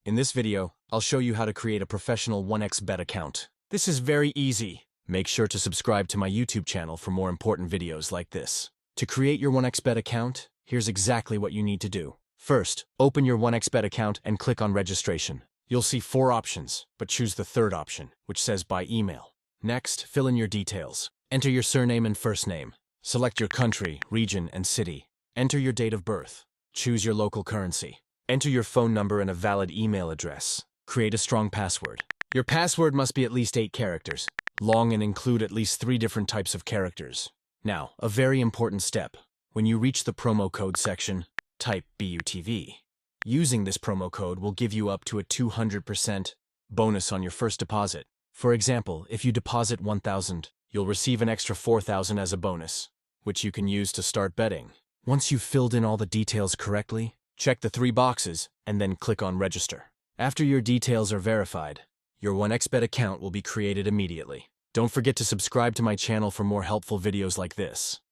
In this video, I'll show you how to create a professional 1xBet account. This is very easy. Make sure to subscribe to my YouTube channel for more important videos like this. To create your 1xBet account, here's exactly what you need to do. First, open your 1xBet account and click on registration. You'll see 4 options, but choose the third option, which says by email. Next, fill in your details. Enter your surname and first name. Select your country, region, and city. Enter your date of birth. Choose your local currency. Enter your phone number and a valid email address. Create a strong password. Your password must be at least 8 characters, long and include at least 3 different types of characters. Now, a very important step. When you reach the promo code section, type BUTV. Using this promo code will give you up to a 200% bonus on your first deposit. For example, if you deposit $1,000, you'll receive an extra $4,000 as a bonus, which you can use to start betting. Once you've filled in all the details correctly, check the 3 boxes and then click on Register. After your details are verified, your 1xBet account will be created immediately. Don't forget to subscribe to my channel for more helpful videos like this.